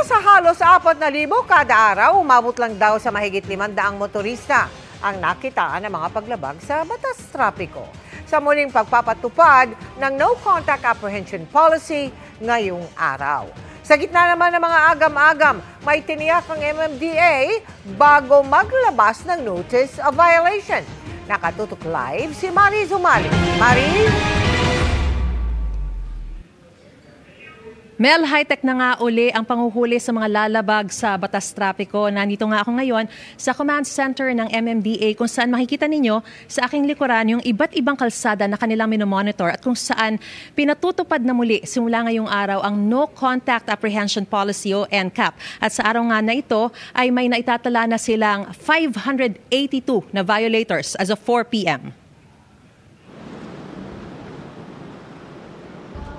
sa halos 4,000 kada araw, umabot lang daw sa mahigit 500 motorista ang nakitaan ng mga paglabag sa batas trapiko sa muling pagpapatupad ng No Contact Apprehension Policy ngayong araw. Sa gitna naman ng mga agam-agam, may tiniyak ang MMDA bago maglabas ng Notice of Violation. Nakatutok live si Marie Zumali. Marie? Mel, high-tech na nga uli ang panghuhuli sa mga lalabag sa batas trapiko. Nandito nga ako ngayon sa command center ng MMDA kung saan makikita ninyo sa aking likuran yung iba't ibang kalsada na kanilang minomonitor at kung saan pinatutupad na muli simula ngayong araw ang No Contact Apprehension Policy o NCAP. At sa araw nga na ito ay may naitatala na silang 582 na violators as of 4 p.m.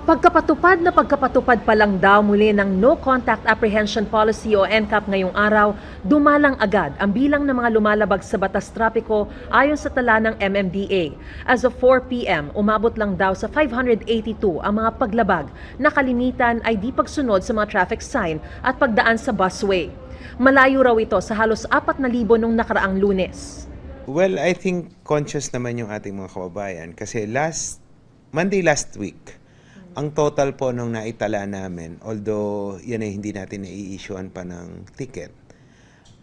Pagkapatupad pa lang daw muli ng No Contact Apprehension Policy o NCAP ngayong araw, dumalang agad ang bilang ng mga lumalabag sa batas trapiko ayon sa tala ng MMDA. As of 4 p.m., umabot lang daw sa 582 ang mga paglabag na kalimitan ay di pagsunod sa mga traffic sign at pagdaan sa busway. Malayo raw ito sa halos 4,000 nung nakaraang Lunes. Well, I think conscious naman yung ating mga kababayan kasi Monday last week, ang total po nung naitala namin, although yan ay hindi natin nai-issuean pa ng ticket,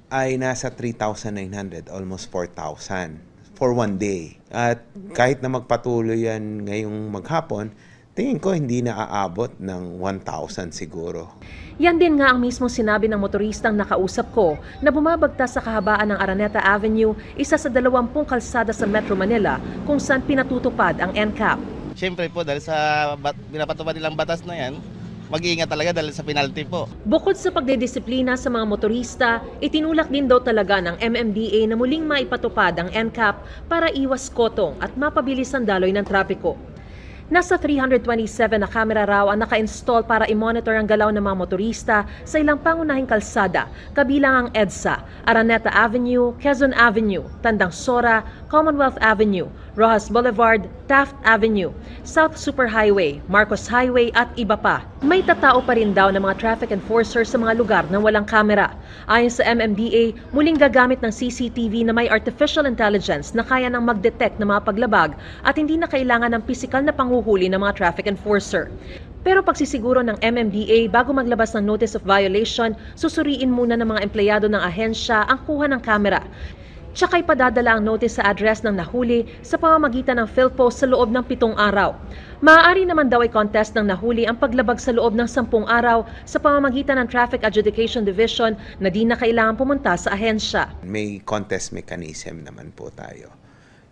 ay nasa 3,900, almost 4,000 for one day. At kahit na magpatuloy yan ngayong maghapon, tingin ko hindi na aabot ng 1,000 siguro. Yan din nga ang mismo sinabi ng motoristang nakausap ko na bumabagtas sa kahabaan ng Araneta Avenue, isa sa 20 kalsada sa Metro Manila kung saan pinatutupad ang NCAP. Siyempre po, dahil sa pinapatupad nilang batas na yan, mag-iingat talaga dahil sa penalty po. Bukod sa pagdidisiplina sa mga motorista, itinulak din daw talaga ng MMDA na muling maipatupad ang NCAP para iwas kotong at mapabilis ang daloy ng trapiko. Nasa 327 na kamera raw ang naka-install para i-monitor ang galaw ng mga motorista sa ilang pangunahing kalsada, kabilang ang EDSA, Araneta Avenue, Quezon Avenue, Tandang Sora, Commonwealth Avenue, Rojas Boulevard, Taft Avenue, South Superhighway, Marcos Highway at iba pa. May tatao pa rin daw ng mga traffic enforcers sa mga lugar na walang kamera. Ayon sa MMDA, muling gagamit ng CCTV na may artificial intelligence na kaya nang mag-detect ng mga paglabag at hindi na kailangan ng pisikal na panghuhuli ng mga traffic enforcer. Pero pagsisiguro ng MMDA bago maglabas ng Notice of Violation, susuriin muna ng mga empleyado ng ahensya ang kuha ng kamera. Tsaka ipadadala ang notice sa address ng nahuli sa pamamagitan ng PhilPost sa loob ng 7 araw. Maaari naman daw ay contest ng nahuli ang paglabag sa loob ng 10 araw sa pamamagitan ng Traffic Adjudication Division na di na kailangan pumunta sa ahensya. May contest mechanism naman po tayo.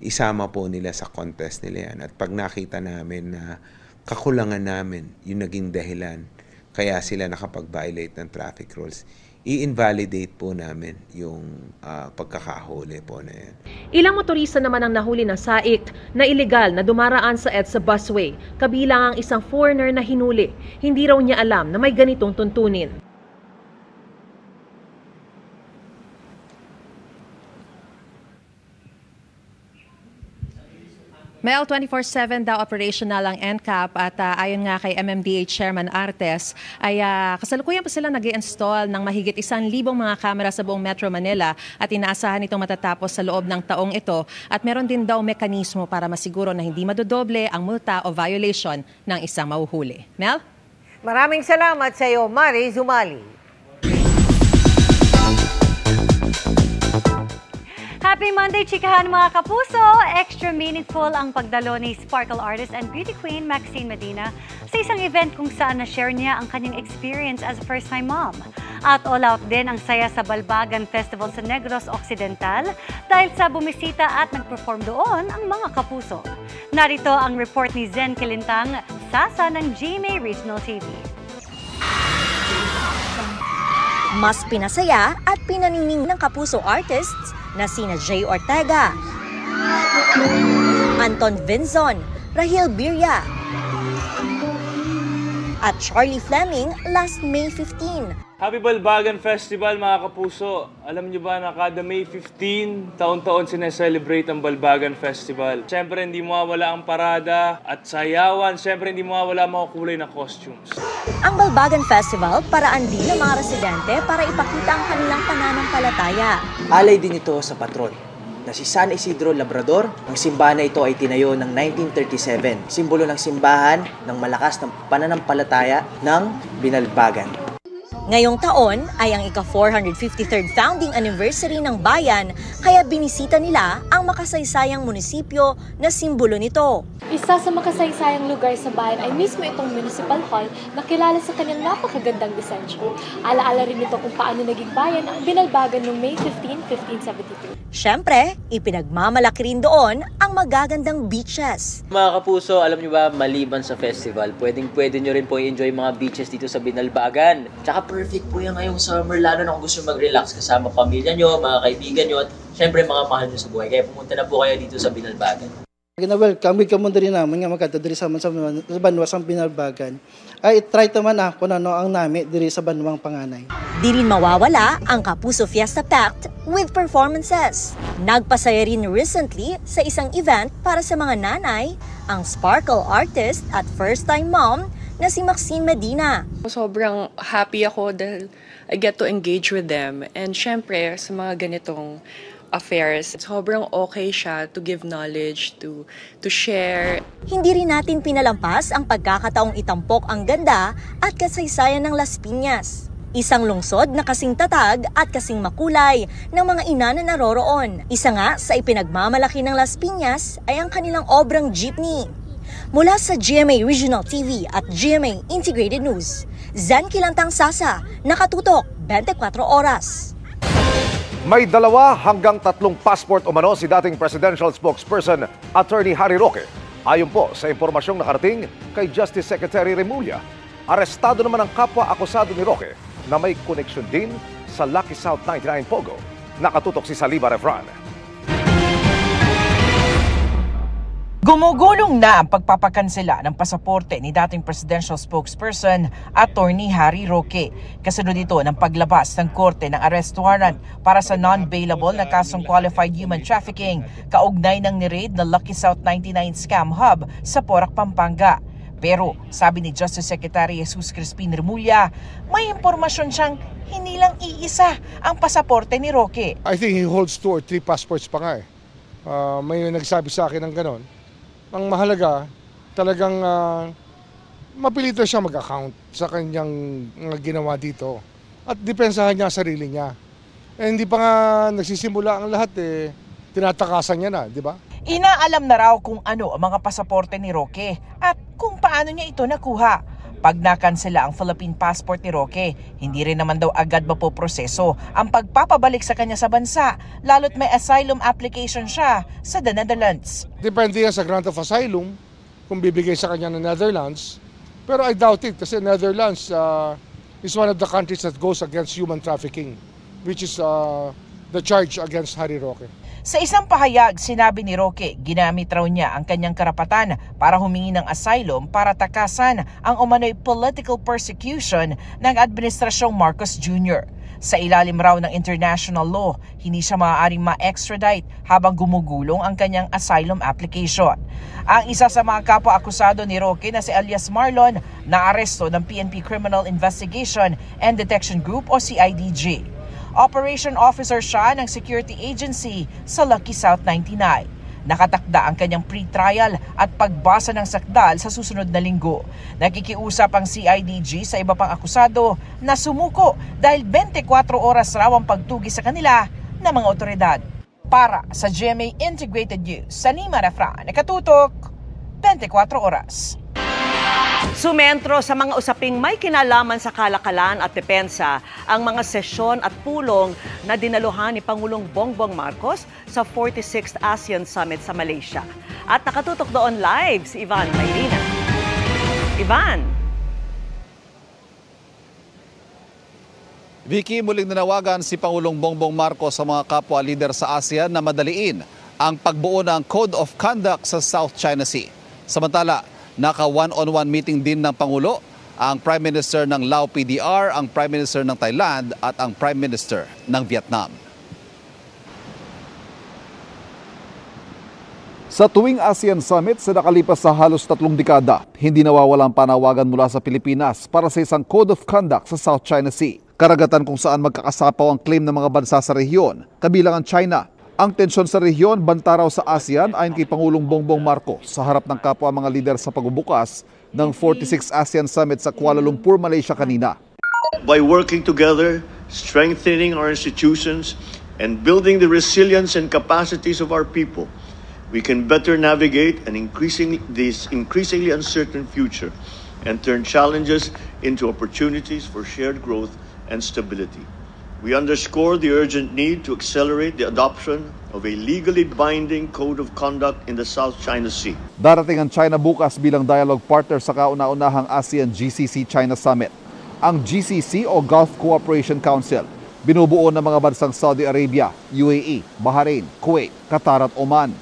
Isama po nila sa contest nila yan. At pag nakita namin na kakulangan namin yung naging dahilan kaya sila nakapag-violate ng traffic rules, i-invalidate po namin yung pagkakahuli po na yan. Ilang motorista naman ang nahuli ng SAIC na ilegal na dumaraan sa EDSA busway, kabilang ang isang foreigner na hinuli. Hindi raw niya alam na may ganitong tuntunin. Mel, 24/7 daw operational ang NCAP at ayon nga kay MMDA Chairman Artes ay kasalukuyan pa sila nag-i-install ng mahigit 1,000 mga kamera sa buong Metro Manila at inaasahan itong matatapos sa loob ng taong ito at meron din daw mekanismo para masiguro na hindi madodoble ang multa o violation ng isang mahuhuli. Mel? Maraming salamat sa iyo, Marie Zumali. Happy Monday, chikahan mga kapuso! Extra meaningful ang pagdalo ni Sparkle artist and beauty queen Maxine Medina sa isang event kung saan na-share niya ang kanyang experience as a first-time mom. At all out din ang saya sa Balbagan Festival sa Negros Occidental dahil sa bumisita at nag-perform doon ang mga kapuso. Narito ang report ni Zen Kilintang, Sasa ng GMA Regional TV. Mas pinasaya at pinanining ng kapuso artists na sina Jay Ortega, Anton Vinzon, Rahil Birya, at Charlie Fleming last May 15. Happy Balbagan Festival mga kapuso! Alam niyo ba na kada May 15, taon-taon sineselebrate ang Balbagan Festival. Siyempre hindi mawawala ang parada at sayawan. Siyempre hindi mawawala ang mga kulay na costumes. Ang Balbagan Festival, paraan din ng mga residente para ipakita ang kanilang pananampalataya. Alay din ito sa patron na si San Isidro Labrador. Ang simbahan na ito ay tinayo ng 1937. Simbolo ng simbahan ng malakas na pananampalataya ng Binalbagan. Ngayong taon ay ang ika-453rd founding anniversary ng bayan, kaya binisita nila ang makasaysayang munisipyo na simbolo nito. Isa sa makasaysayang lugar sa bayan ay mismo itong Municipal Hall na kilala sa kanyang napakagandang disensyo. Alaala rin ito kung paano naging bayan ang Binalbagan noong May 15, 1572. Siyempre, ipinagmamalaki rin doon ang magagandang beaches. Mga kapuso, alam niyo ba, maliban sa festival, pwede nyo rin po i-enjoy mga beaches dito sa Binalbagan. Tsaka perfect po yan ngayong summer, lalo na kung gusto mag-relax kasama pamilya nyo, mga kaibigan nyo, at syempre mga mahal nyo sa buhay. Kaya pumunta na po kayo dito sa Binalbagan. Welcome ka mo rin naman nga magkata diri sa banwa sa Binalbagan. Ay try naman kung ano ang nami diri sa banwang panganay. Di rin mawawala ang Kapuso Fiesta packed with performances. Nagpasaya rin recently sa isang event para sa mga nanay, ang sparkle artist at first-time mom na si Maxine Medina. Sobrang happy ako dahil I get to engage with them. And syempre, sa mga ganitong affairs, sobrang okay siya to give knowledge, to share. Hindi rin natin pinalampas ang pagkakataong itampok ang ganda at kasaysayan ng Las Piñas. Isang lungsod na kasing tatag at kasing makulay ng mga ina na naroroon. Isa nga sa ipinagmamalaki ng Las Piñas ay ang kanilang obrang jeepney. Mula sa GMA Regional TV at GMA Integrated News, Zen Kilantang Sasa, nakatutok 24 oras. May 2 hanggang 3 passport umano si dating presidential spokesperson Attorney Harry Roque. Ayon po sa impormasyong nakarating kay Justice Secretary Remulla, arestado naman ang kapwa-akusado ni Roque na may koneksyon din sa Lucky South 99 Pogo. Nakatutok si Saliba Refran. Gumugulong na ang pagpapakansela ng pasaporte ni dating presidential spokesperson Attorney Harry Roque. Kasunod dito ng paglabas ng korte ng arrest warrant para sa non-bailable na kasong qualified human trafficking kaugnay ng ni-raid na Lucky South 99 scam hub sa Porac, Pampanga. Pero sabi ni Justice Secretary Jesus Crispin Remulla, may impormasyon siyang hindi lang iisa ang pasaporte ni Roque. I think he holds 2 or 3 passports pa nga eh. May nagsabi sa akin ng ganon. Ang mahalaga, talagang mapilito siya mag-account sa kanyang ginawa dito. At depensahan niya sarili niya. Hindi pa nga nagsisimula ang lahat tinatakasan niya na, di ba? Inaalam na raw kung ano ang mga pasaporte ni Roque at kung paano niya ito nakuha. Pag nakansela ang Philippine passport ni Roque, hindi rin naman daw agad mapoproseso ang pagpapabalik sa kanya sa bansa, lalo't may asylum application siya sa the Netherlands. Depende yan sa grant of asylum kung bibigay sa kanya ng Netherlands. Pero I doubt it kasi Netherlands is one of the countries that goes against human trafficking, which is the charge against Harry Roque. Sa isang pahayag, sinabi ni Roque, ginamit raw niya ang kanyang karapatan para humingi ng asylum para takasan ang umano'y political persecution ng Administrasyong Marcos Jr. Sa ilalim raw ng international law, hindi siya maaaring ma-extradite habang gumugulong ang kanyang asylum application. Ang isa sa mga kapwa-akusado ni Roque na si alias Marlon, naaresto ng PNP Criminal Investigation and Detection Group o CIDG. Operation Officer siya ng security agency sa Lucky South 99. Nakatakda ang kanyang pre-trial at pagbasa ng sakdal sa susunod na linggo. Nakikiusap ang CIDG sa iba pang akusado na sumuko dahil 24 oras raw ang pagtugi sa kanila ng mga otoridad. Para sa GMA Integrated News, Salima Refran, nakatutok 24 oras. Sumentro sa mga usaping may kinalaman sa kalakalan at depensa ang mga sesyon at pulong na dinaluhan ni Pangulong Bongbong Marcos sa 46th ASEAN Summit sa Malaysia. At nakatutok doon live si Ivan Mayrina. Ivan! Vicky, muling nanawagan si Pangulong Bongbong Marcos sa mga kapwa leader sa ASEAN na madaliin ang pagbuo ng Code of Conduct sa South China Sea. Samantala, naka one-on-one meeting din ng Pangulo ang Prime Minister ng Lao PDR, ang Prime Minister ng Thailand at ang Prime Minister ng Vietnam. Sa tuwing ASEAN Summit sa nakalipas sa halos 3 dekada, hindi nawawalang panawagan mula sa Pilipinas para sa isang Code of Conduct sa South China Sea. Karagatan kung saan magkakasapaw ang claim ng mga bansa sa rehiyon, kabilang ang China. Ang tensyon sa rehiyon, banta raw sa ASEAN ayon kay Pangulong Bongbong Marcos sa harap ng kapwa mga lider sa pagbubukas ng 46th ASEAN Summit sa Kuala Lumpur, Malaysia kanina. By working together, strengthening our institutions, and building the resilience and capacities of our people, we can better navigate this increasingly uncertain future and turn challenges into opportunities for shared growth and stability. We underscore the urgent need to accelerate the adoption of a legally binding code of conduct in the South China Sea. Darating ang China bukas bilang dialogue partner sa kauna-unahang ASEAN GCC China Summit. Ang GCC o Gulf Cooperation Council, binubuo ng mga bansang Saudi Arabia, UAE, Bahrain, Kuwait, Qatar at Oman.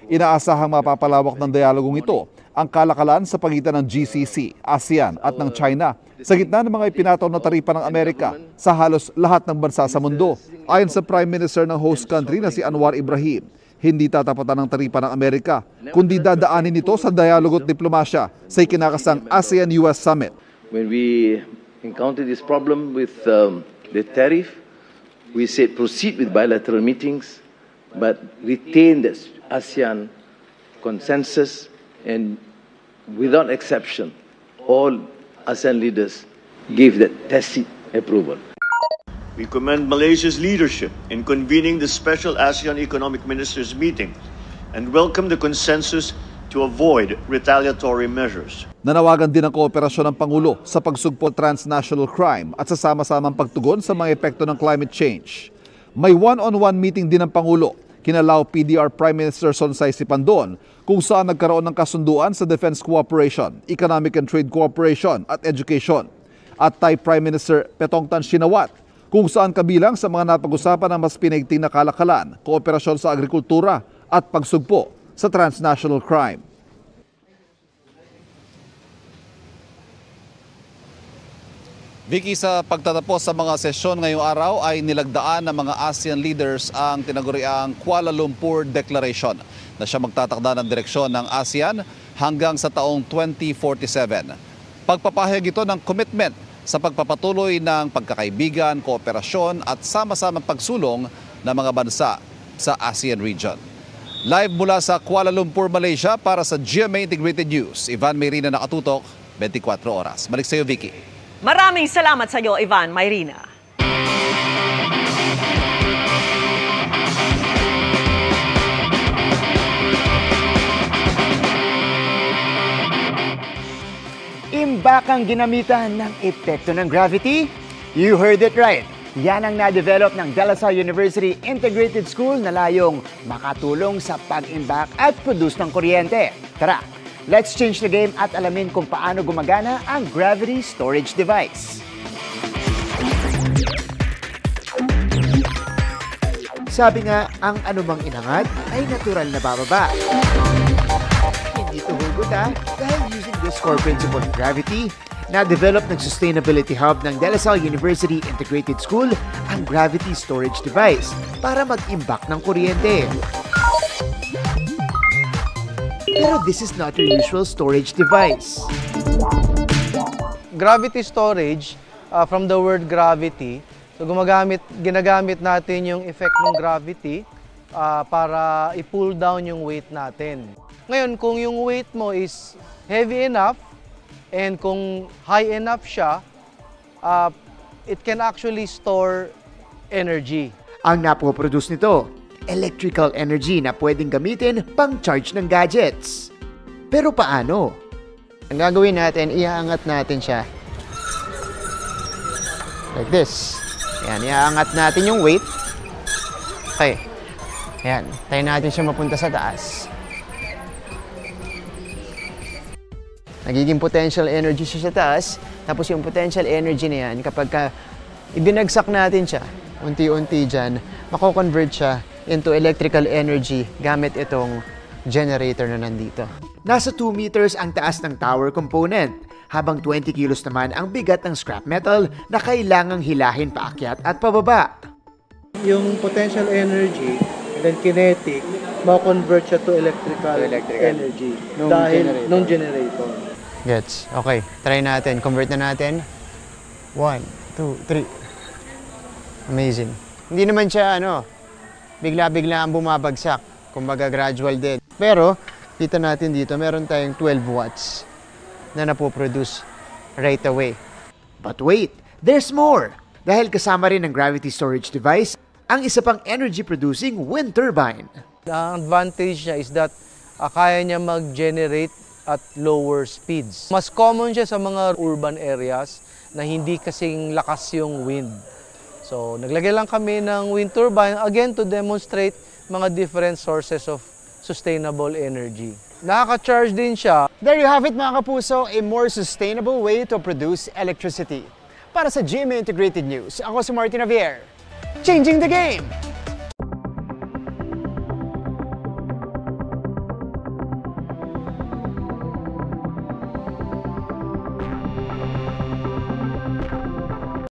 Inaasahang mapapalawak ng dialogong ito ang kalakalan sa pagitan ng GCC, ASEAN at ng China sa gitna ng mga ipinataw na taripa ng Amerika sa halos lahat ng bansa sa mundo. Ayon sa Prime Minister ng host country na si Anwar Ibrahim, hindi tatapatan ng taripa ng Amerika, kundi dadaanin ito sa dialogo at diplomasya sa ikinakasang ASEAN-US Summit. When we encounter this problem with the tariff, we said proceed with bilateral meetings, but retain the ASEAN consensus, and without exception, all ASEAN leaders gave that tacit approval. We commend Malaysia's leadership in convening the special ASEAN Economic Ministers meeting and welcome the consensus to avoid retaliatory measures. Nanawagan din ang kooperasyon ng Pangulo sa pagsugpo transnational crime at sa sama-samang pagtugon sa mga epekto ng climate change. May one-on-one meeting din ng Pangulo kina Lao PDR Prime Minister Sonsay Sipandon kung saan nagkaroon ng kasunduan sa defense cooperation, economic and trade cooperation at education. At Thai Prime Minister Petongtan Shinawat kung saan kabilang sa mga napag-usapan ng mas pinaigting na kalakalan, kooperasyon sa agrikultura at pagsugpo sa transnational crime. Vicky, sa pagtatapos sa mga sesyon ngayong araw ay nilagdaan ng mga ASEAN leaders ang tinaguriang Kuala Lumpur Declaration na siya magtatakda ng direksyon ng ASEAN hanggang sa taong 2047. Pagpapahayag ito ng commitment sa pagpapatuloy ng pagkakaibigan, kooperasyon at sama-samang pagsulong ng mga bansa sa ASEAN region. Live mula sa Kuala Lumpur, Malaysia para sa GMA Integrated News, Ivan Mayrina nakatutok, 24 oras. Balik sa iyo, Vicky. Maraming salamat sa iyo, Ivan Mayrina. Imbak ang ginamitan ng epekto ng gravity? You heard it right. Yan ang na-develop ng De La Salle University Integrated School na layong makatulong sa pag-imbak at produce ng kuryente. Tara, let's change the game at alamin kung paano gumagana ang gravity storage device. Sabi nga, ang anumang inangat ay natural na bababa. Hindi ito hugot dahil using this core principle of gravity, na-develop ng Sustainability Hub ng De La Salle University Integrated School ang gravity storage device para mag-imbak ng kuryente. Pero this is not your usual storage device. Gravity storage, from the word gravity, so ginagamit natin yung effect ng gravity para i-pull down yung weight natin. Ngayon, kung yung weight mo is heavy enough and kung high enough siya, it can actually store energy. Ang napoproduce nito, electrical energy na pwedeng gamitin pang charge ng gadgets. Pero paano? Ang gagawin natin, iaangat natin siya. Like this. Ayan, iaangat natin yung weight. Okay. Ayan, tayo natin siya mapunta sa taas. Nagiging potential energy siya sa taas. Tapos yung potential energy na yan, kapag ibinagsak natin siya, unti-unti dyan, mako-convert siya into electrical energy gamit itong generator na nandito. Nasa 2 meters ang taas ng tower component. habang 20 kilos naman ang bigat ng scrap metal na kailangang hilahin paakyat at pababa. Yung potential energy and then kinetic, ma-convert siya to electrical energy nung generator. Gets. Okay, try natin. Convert na natin. 1, 2, 3. Amazing. Hindi naman siya bigla-bigla ang bumabagsak. Kumbaga gradual din. Pero, kita natin dito, meron tayong 12 watts na napoproduce right away. But wait, there's more! Dahil kasama rin ng gravity storage device, ang isa pang energy-producing wind turbine. Ang advantage niya is that kaya niya mag-generate at lower speeds. Mas common siya sa mga urban areas na hindi kasing lakas yung wind. So, naglagay lang kami ng wind turbine, again, to demonstrate mga different sources of sustainable energy. Nakaka-charge din siya. There you have it mga kapuso, a more sustainable way to produce electricity. Para sa GMA Integrated News, ako si Martin Javier. Changing the game!